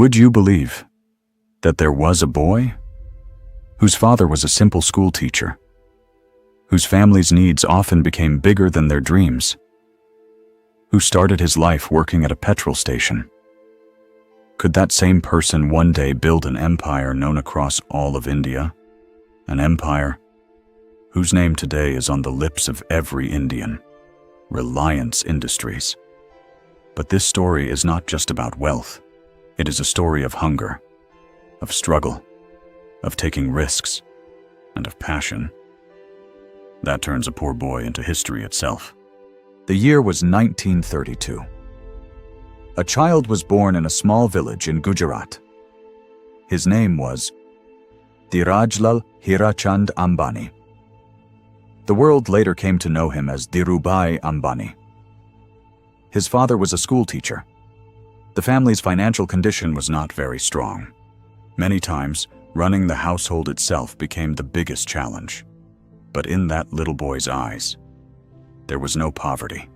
Would you believe that there was a boy whose father was a simple school teacher, whose family's needs often became bigger than their dreams, who started his life working at a petrol station? Could that same person one day build an empire known across all of India? An empire whose name today is on the lips of every Indian: Reliance Industries. But this story is not just about wealth. It is a story of hunger, of struggle, of taking risks, and of passion. That turns a poor boy into history itself. The year was 1932. A child was born in a small village in Gujarat. His name was Dhirajlal Hirachand Ambani. The world later came to know him as Dhirubhai Ambani. His father was a school teacher. The family's financial condition was not very strong. Many times, running the household itself became the biggest challenge. But in that little boy's eyes, there was no poverty.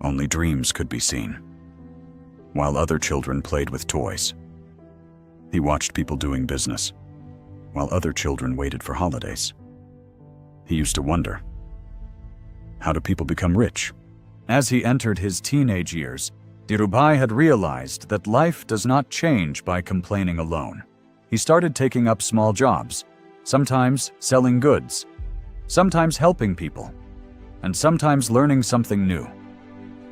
Only dreams could be seen. While other children played with toys, he watched people doing business, while other children waited for holidays. He used to wonder, how do people become rich? As he entered his teenage years, Dhirubhai had realized that life does not change by complaining alone. He started taking up small jobs, sometimes selling goods, sometimes helping people, and sometimes learning something new.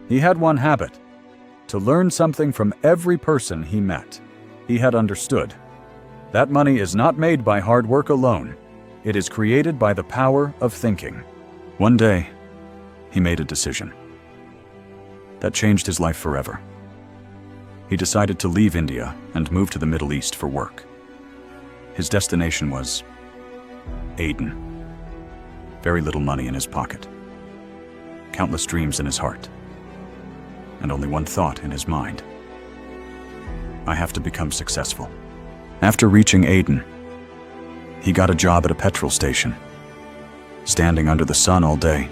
He had one habit: to learn something from every person he met. He had understood that money is not made by hard work alone. It is created by the power of thinking. One day, he made a decision that changed his life forever. He decided to leave India and move to the Middle East for work. His destination was Aden. Very little money in his pocket, countless dreams in his heart, and only one thought in his mind: I have to become successful. After reaching Aden, he got a job at a petrol station, standing under the sun all day,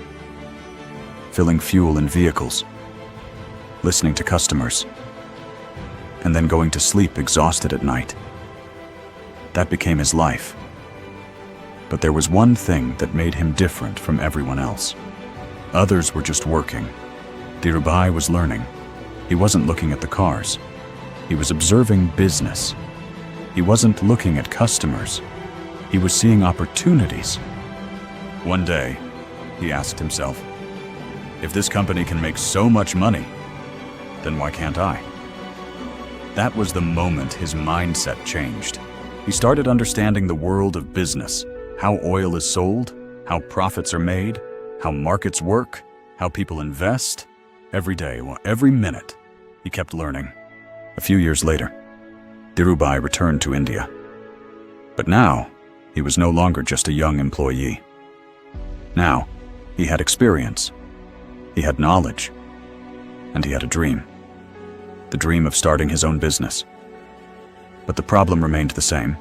filling fuel in vehicles, listening to customers, and then going to sleep exhausted at night. That became his life. But there was one thing that made him different from everyone else. Others were just working. Dhirubhai was learning. He wasn't looking at the cars. He was observing business. He wasn't looking at customers. He was seeing opportunities. One day, he asked himself, if this company can make so much money, then why can't I? That was the moment his mindset changed. He started understanding the world of business, how oil is sold, how profits are made, how markets work, how people invest. Every day, every minute, he kept learning. A few years later, Dhirubhai returned to India. But now, he was no longer just a young employee. Now, he had experience, he had knowledge, and he had a dream. The dream of starting his own business. But the problem remained the same.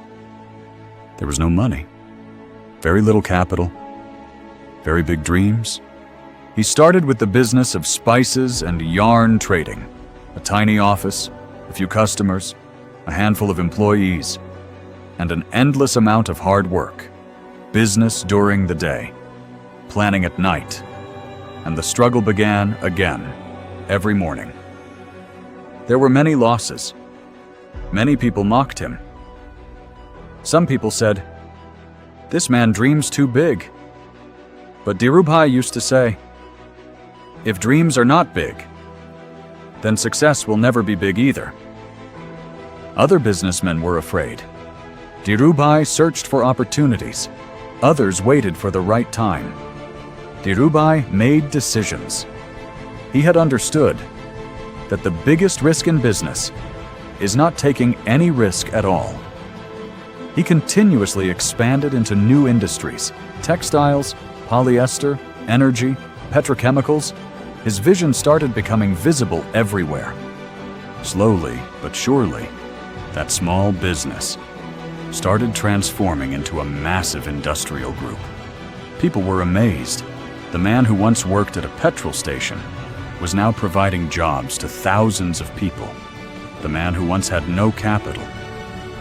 There was no money, very little capital, very big dreams. He started with the business of spices and yarn trading. A tiny office, a few customers, a handful of employees, and an endless amount of hard work. Business during the day, planning at night, and the struggle began again, every morning. There were many losses. Many people mocked him. Some people said, "This man dreams too big." But Dhirubhai used to say, if dreams are not big, then success will never be big either. Other businessmen were afraid. Dhirubhai searched for opportunities. Others waited for the right time. Dhirubhai made decisions. He had understood that the biggest risk in business is not taking any risk at all. He continuously expanded into new industries: textiles, polyester, energy, petrochemicals. His vision started becoming visible everywhere. Slowly but surely, that small business started transforming into a massive industrial group. People were amazed. The man who once worked at a petrol station was now providing jobs to thousands of people. the man who once had no capital,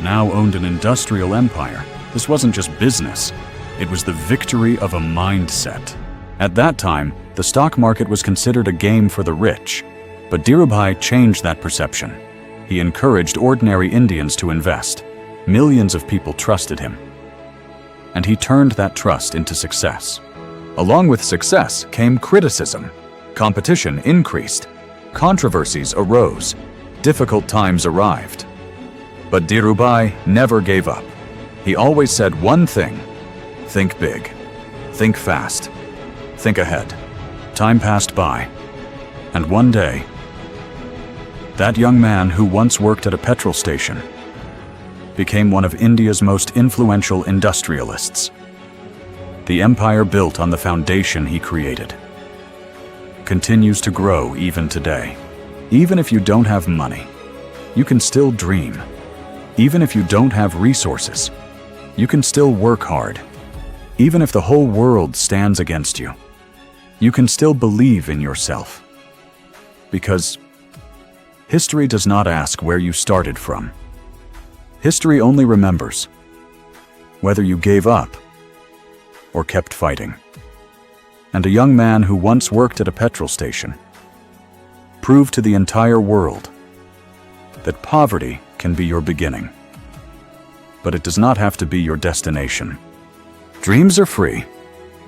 now owned an industrial empire. This wasn't just business. It was the victory of a mindset. At that time, the stock market was considered a game for the rich, but Dhirubhai changed that perception. He encouraged ordinary Indians to invest. Millions of people trusted him. And he turned that trust into success. Along with success came criticism. Competition increased. Controversies arose. Difficult times arrived. But Dhirubhai never gave up. He always said one thing: think big, think fast, think ahead. Time passed by, and one day, that young man who once worked at a petrol station became one of India's most influential industrialists. The empire built on the foundation he created continues to grow even today. Even if you don't have money, you can still dream. Even if you don't have resources, you can still work hard. Even if the whole world stands against you, you can still believe in yourself. Because history does not ask where you started from. History only remembers whether you gave up or kept fighting. And a young man who once worked at a petrol station proved to the entire world that poverty can be your beginning, but it does not have to be your destination. Dreams are free,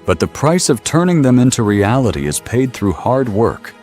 but the price of turning them into reality is paid through hard work,